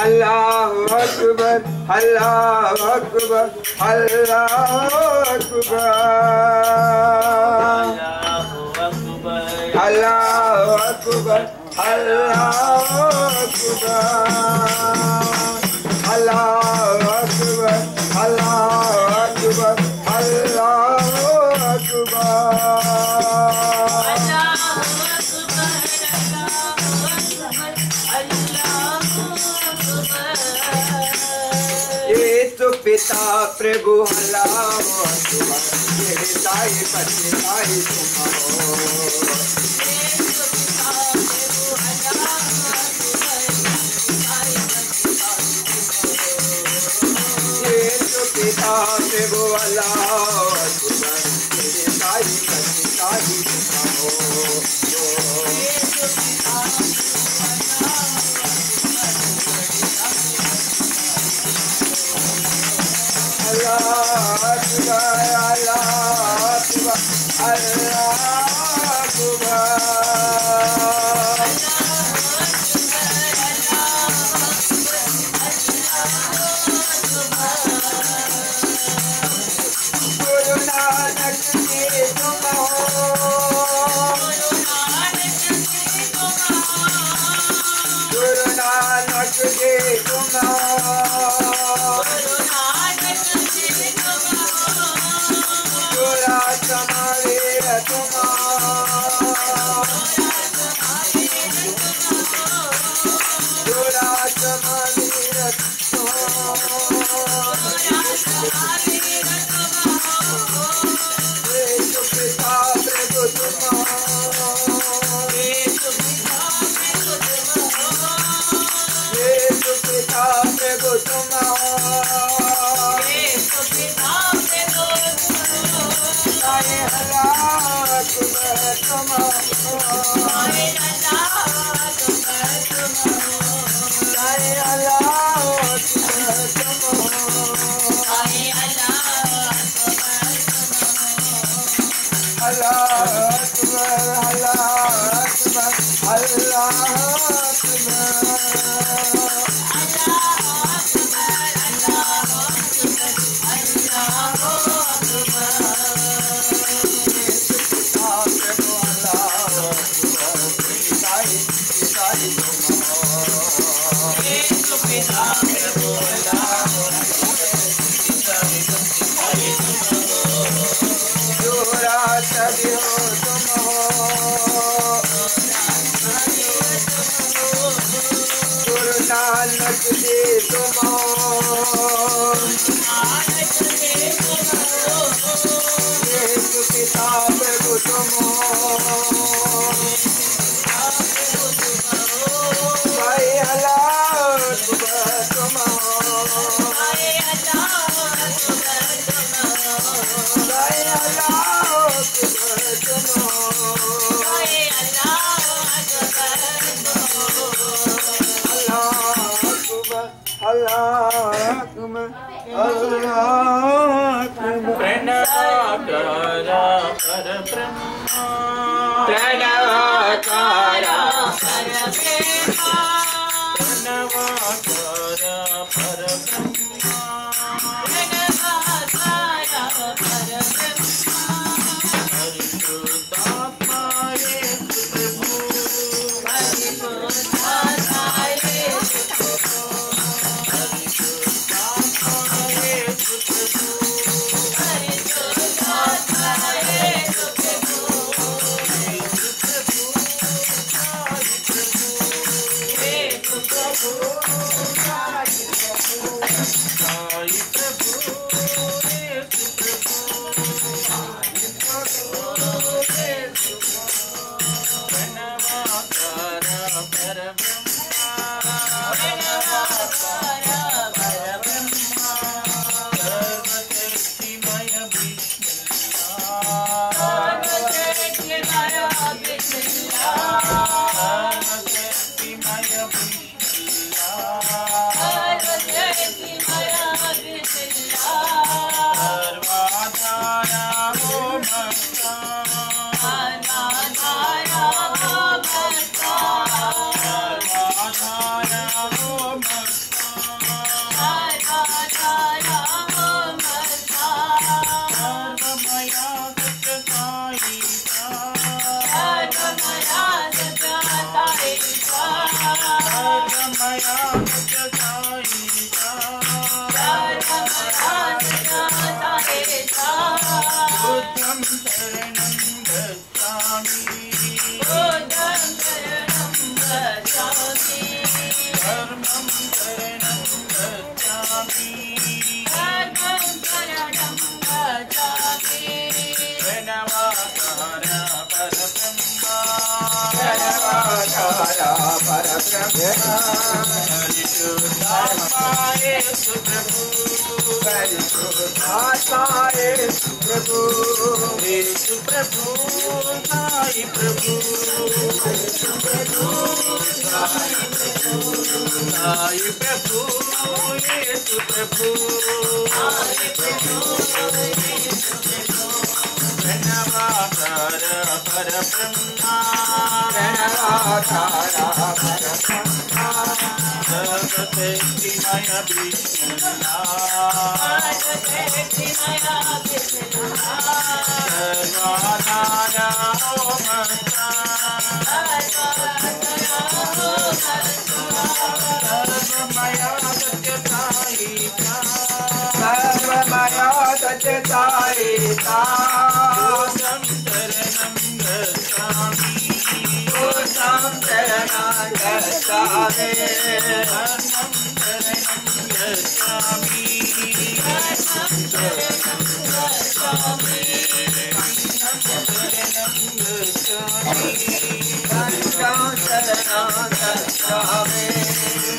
Allahu Akbar, Allahu Akbar, Allahu Akbar, Allahu Akbar, Allahu Akbar, Allahu Akbar, पिता प्रभु हलाओ अकबर, मेरे ताई पछताई तुम हो। पिता प्रभु हलाओ अकबर, मेरे ताई पछताई तुम हो। अल्लाह अकबर, अल्लाह अकबर, अल्लाह गुरु नानक जी तुम हो, गुरु नानक जी तुम हो, जोरा समावीर तुम हो, जोरा समावीर तुम हो। पिता प्रभु तुम हो, पिता प्रभु तुम हो, ताई अल्लाह अकबर तुम हो, ताई अल्लाह अकबर तुम हो, अल्लाह अकबर, अल्लाह अकबर, अल्लाह सभी हो तुम हो, गुरु नानक जी तुम हो, यीशु पिता प्रभु तुम हो, भाई अल्लाह अकबर तुम हो, भाई अल्लाह प्रणवाकारा परब्रह्मा, प्रणवाकारा परब्रह्मा, प्रणवाकारा परब्रह्मा, परिशुद्धात्मा येसु प्रभु, परिशुद्धात्मा येसु प्रभु, परिशुद्धात्मा येसु प्रभु, परिशुद्धात्मा येसु प्रभु, बुद्धं शरणं गच्छामि, बुद्धं शरणं गच्छामि, धर्मं शरणं गच्छामि, परब्रह्म परिशुद्धात्मायेषु प्रभु परिशुद्धात्मायेषु प्रभु येषु प्रभु साई प्रभु साई प्रभु येषु प्रभु प्रणवाकार परब्रह्मा प्रणवाकार परब्रह्मा सर्वशक्तिमय विष्णुना सर्वाधार ओमता सर्वमया सत्यसायिता सर्वमया सत्यसायिता योगं शरणं गच्छामि योगं शरणं गच्छामि धर्मं शरणं गच्छामि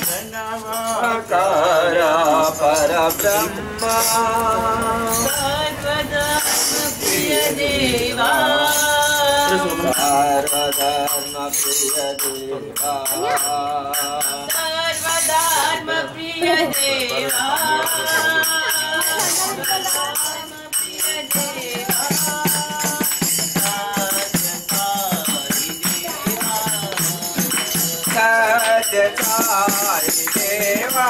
धन्यवाद परब्रह्म प्रिय देवा सर्वधर्म प्रिय देवा सर्वधर्म प्रिय देवा प्रिय देवा सत्यसाई देवा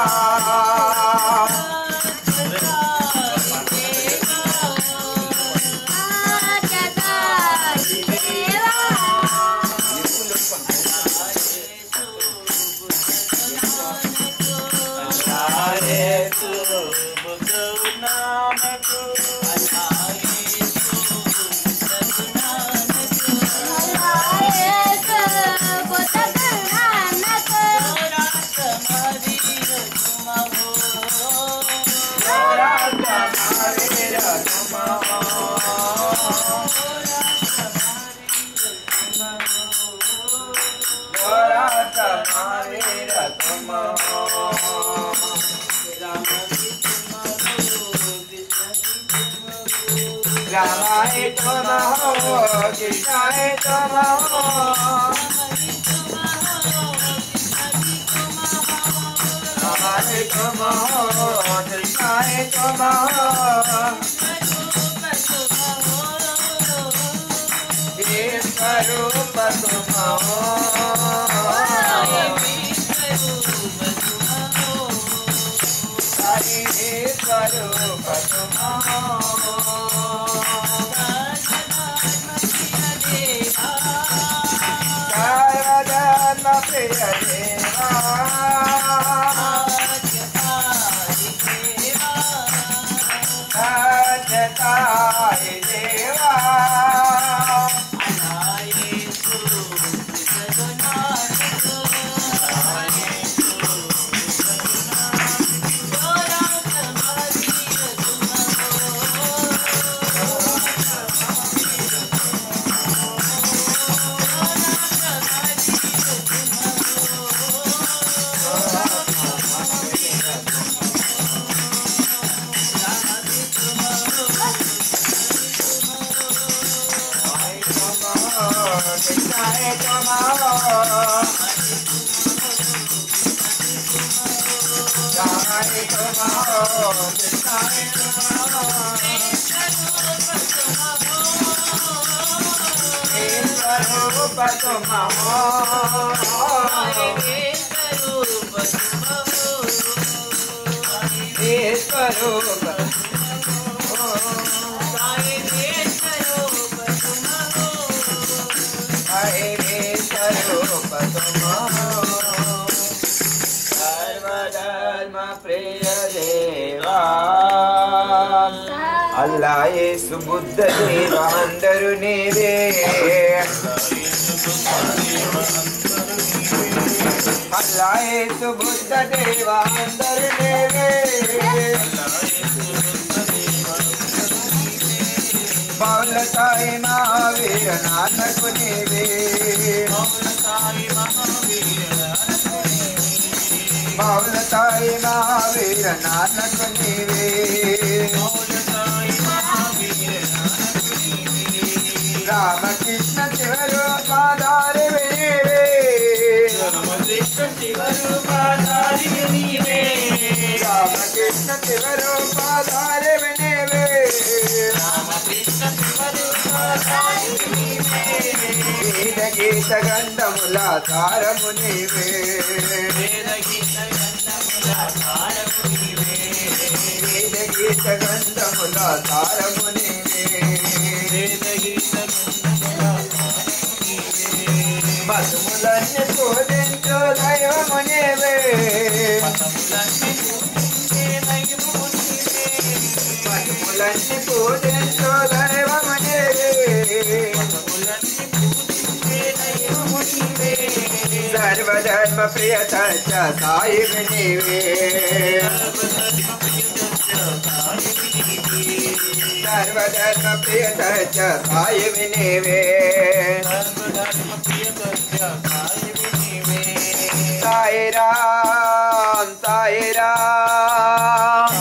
रामाय नमः कृष्णाय नमः रामाय नमः कृष्णाय नमः हे स्वरूप तुमहो हे स्वरूप तुमहो सर्वधर्म प्रिय देवा सत्यसाई देवा कृष्णाय नमः रामाय नमः कृष्णाय नमः हे स्वरूप तुमहो हे स्वरूप स्वरूप तुमहो सर्वधर्म प्रिय देवा अल्लाह येसु बुद्ध देव अंदरु नीवे अल्लाह येसु बुद्ध देव अंदरु नीवे बाउल साई महावीर नानक नीवे साई महावीर महावीर नानक नीवे राम कृष्ण शिवरूपाधार विनीवे राम कृष्ण शिवरूपाधार विनीवे वेद गीत गंधमुला तारमु नीवे वेद गीत गंधमुला तारमु नीवे మధుములన్ని పూజించు దైవము నీవే మధుములన్ని పూజించు దైవము నీవే సర్వధర్మ ప్రియ సత్య సాయి నీవే सर्वधर्म प्रिय सत्य साई विनीवे साई राम साई राम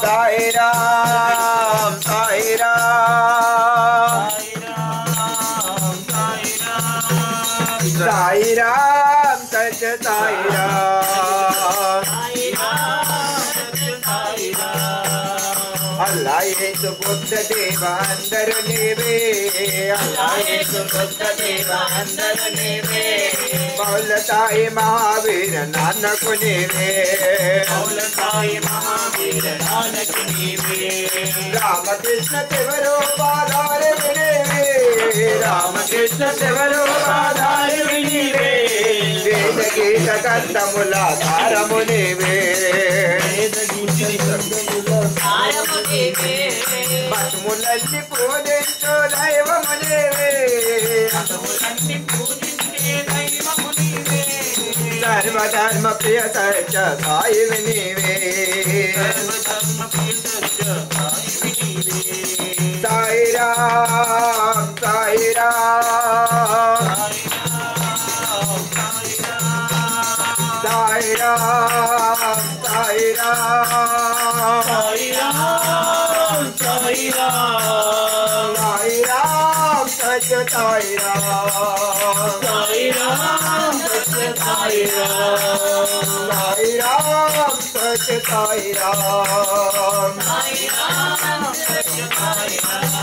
साई राम साई राम साई राम सत्य साई राम अल्लाह येसु बुद्ध देवा अंदर नीवे अल्लाह येसु बुद्ध देवा अंदर नीवे मौल साई महावीर नानक नीवे मौल साई महावीर नानक नीवे राम कृष्ण शिवरूपाधार विनीवे राम कृष्ण शिवरूपाधार विनीवे वेद गीत गंधमुला तारमु नीवे మధుములన్ని పూజించు దైవము నీవే సర్వధర్మ ప్రియ సత్య సాయి నీవే సాయి రామ్ సాయి రామ్ సాయి రామ్ సాయి రామ్ సాయి రామ్ సాయి రామ్ సాయి రామ్ సత్య సాయి రామ్ సాయి రామ్ సత్య సాయి రామ్ సాయి రామ్ సత్య సాయి రామ్ సాయి రామ్ సత్య సాయి రామ్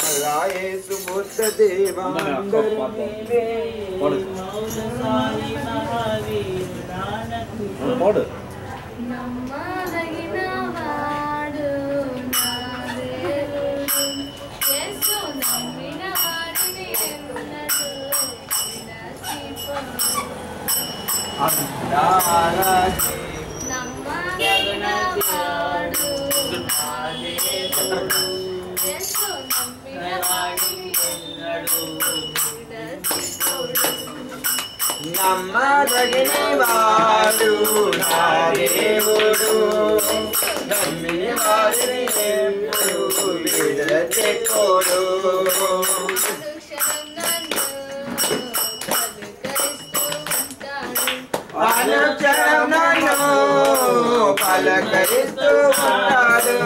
అల్లాహ్ యేసు బుద్ధ దేవా అందరూ నీవే సాయి మహావీర్ నానక్ పాడు నమ్మదగిన వాడు నా దేవుడు యేసు నమ్మిన వారిని ఎన్నడూ విడచిపోడు నమ్మదగిన వాడు నా దేవుడు యేసు నమ్మిన వారిని ఎన్నడూ విడచిపోడు నమ్మదగిన వాడు నా దేవుడు నమ్మిన వారిని ఎప్పుడు విడచిపోడు అనుక్షణం నన్ను పలకరిస్తూ ఉంటాడు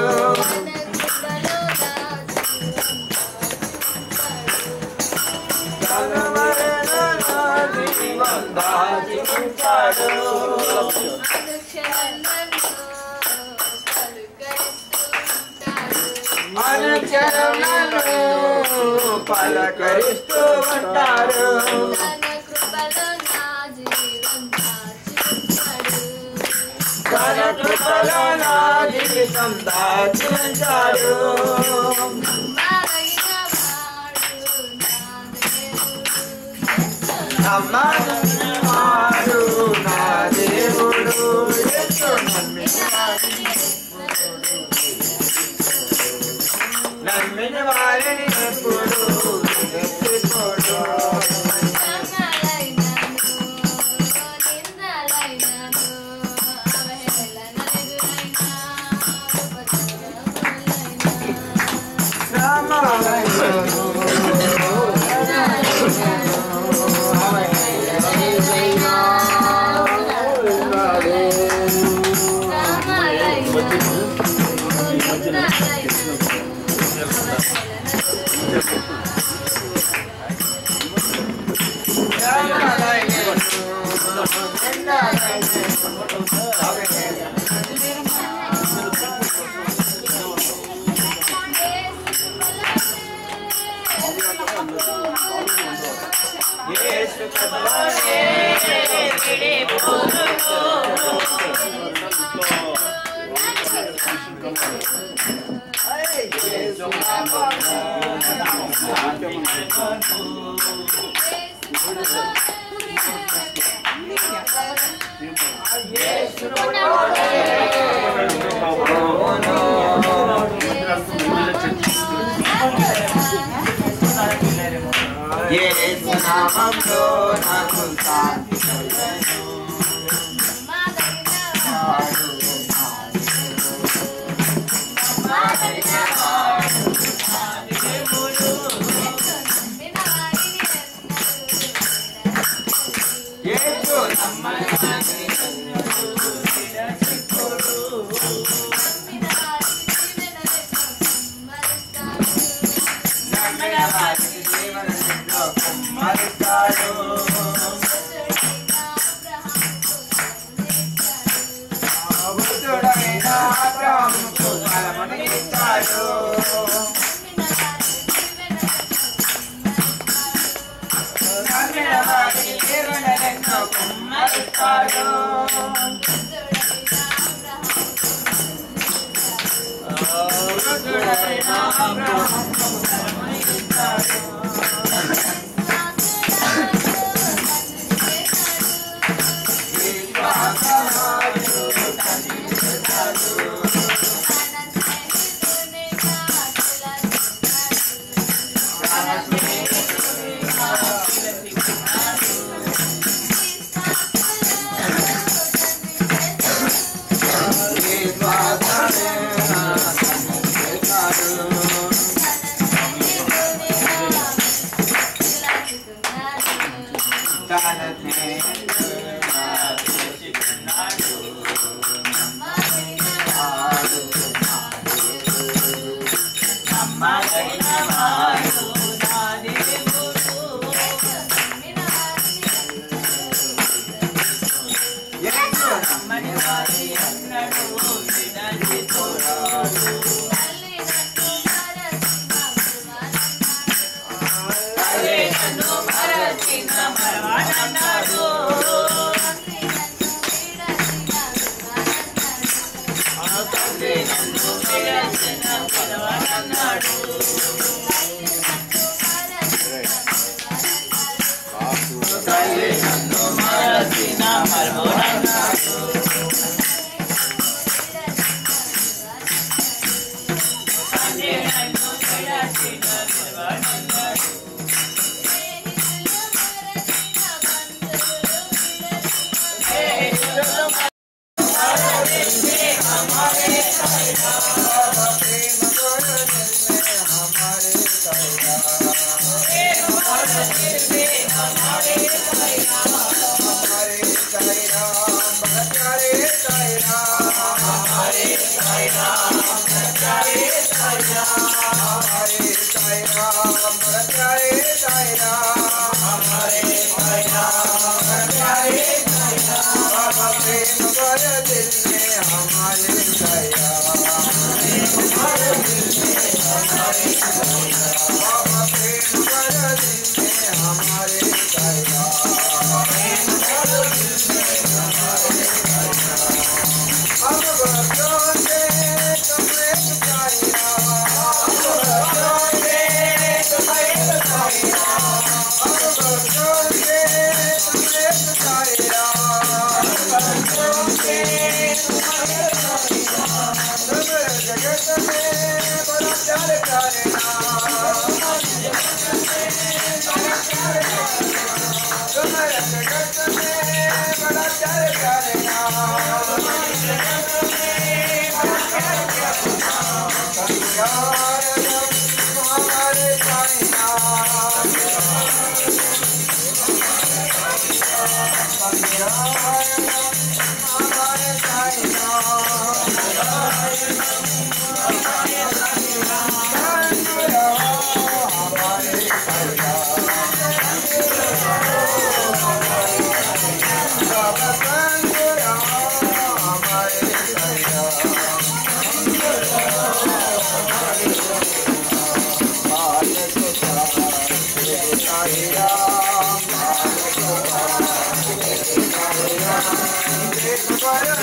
అనుక్షణం నన్ను పలకరిస్తూ ఉంటాడు తన కృపలో నా జీవితం దాచించాడు నమ్మదగినవాడు నా దేవుడు యేసు నమ్మిన వారిని ఎప్పుడు విడచిపోడు రామ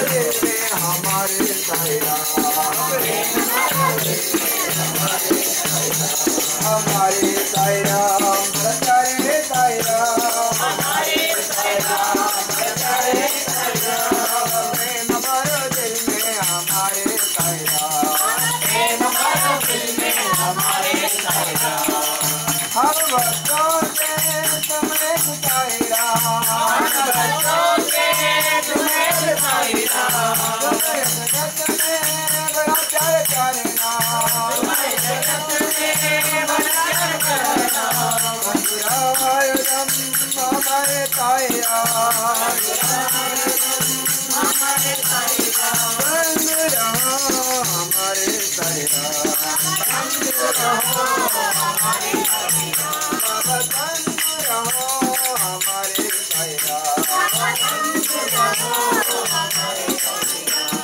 दिल में हमारे साईं राम, हमारे साईं राम, हमारे साईं राम, हमारे साईं राम, हमारे साईं राम, प्रेम भरो दिल में हमारे साईं राम, प्रेम भरो दिल में हमारे साईं राम। हम बच्चों से तुम्हें साईं राम, हम बच्चों से तुम्हें साईं राम, तुम्हें जगत में बड़ा प्यार करना, तुम्हें जगत में बड़ा प्यार करना। मंदिरायरम हमारे साईं राम, हमारे साईं राम, बंद रहो हमारे साईं राम, बंद रहो हमारे साईं राम, बंद रहो हमारे साईं राम, बंद रहो हमारे साईं राम।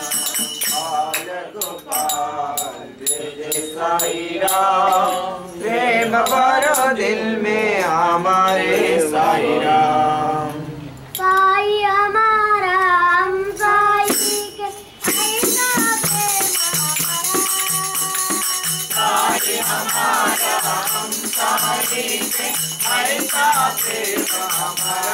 बाल गोपाल जय जय साईं राम, प्रेम भरो दिल में हमारे साईं राम। साईं हमारा हम साईं के ऐसा प्रेम साईं हमारा हम साईं के ऐसा प्रेम हमारा,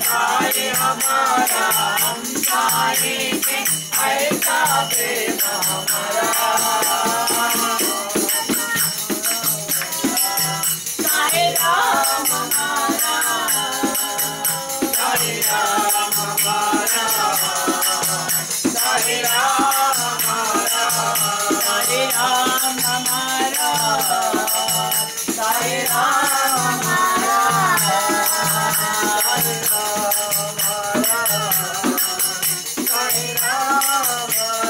साईं हमारा हम साईं के ऐसा प्रेम हमारा। साईं राम हमारा, साईं राम हमारा, साईं राम हमारा, साईं राम हमारा, साईं राम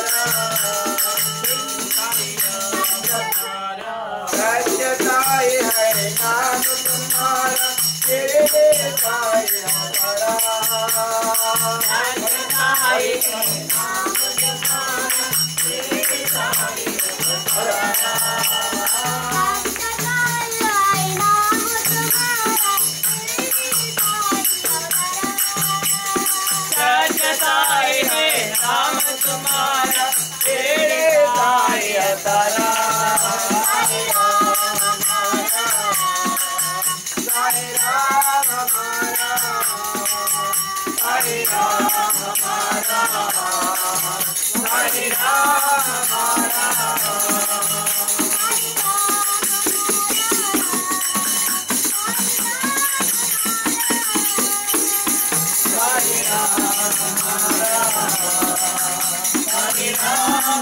हमारा, सच्चाई है नाम तुम्हारा, तेरे साईं हमारा, सच्चाई है नाम तुम्हारा, तेरे साईं हमारा, सच्चाई है नाम तुम्हारा, तेरे साईं तारा। साईं राम हमारा, साईं राम हमारा, साईं राम हमारा,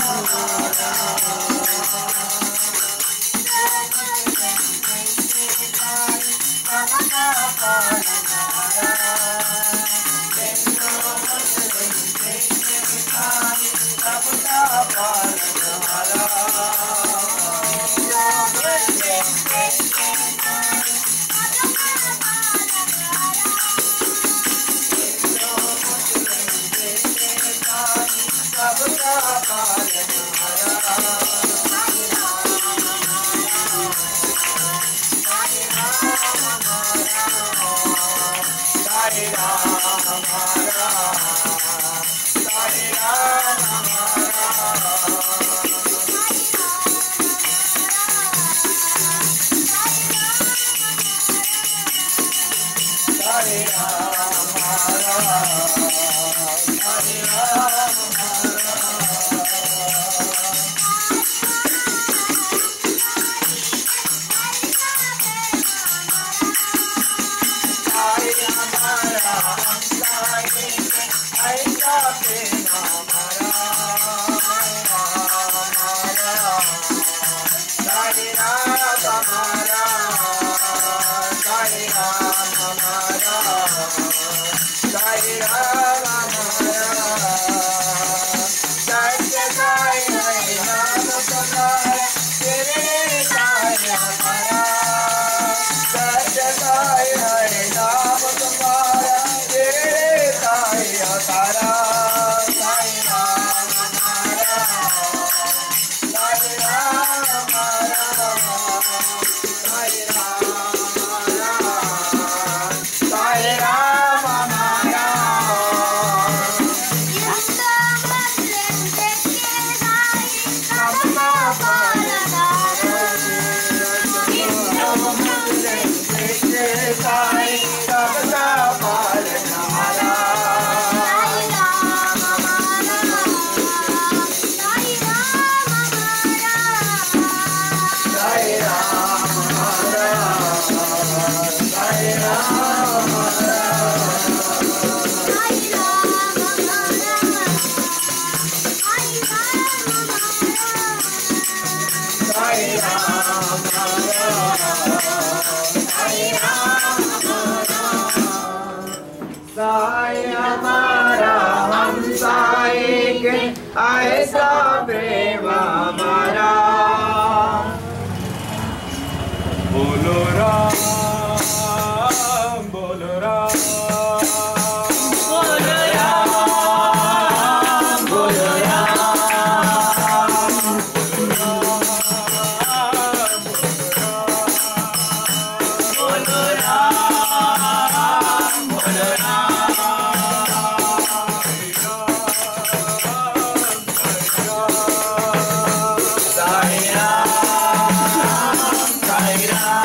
साईं राम हमारा, साईं राम हमारा, साईं राम हमारा। हमारा ऐसा प्रेम हमारा। बोलो राम बोलो राम बोलो राम बोलो राम बोलो राम बोलो राम साई राम साई राम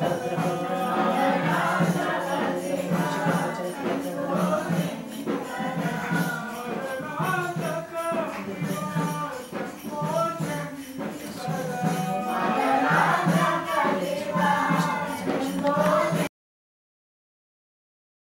Saya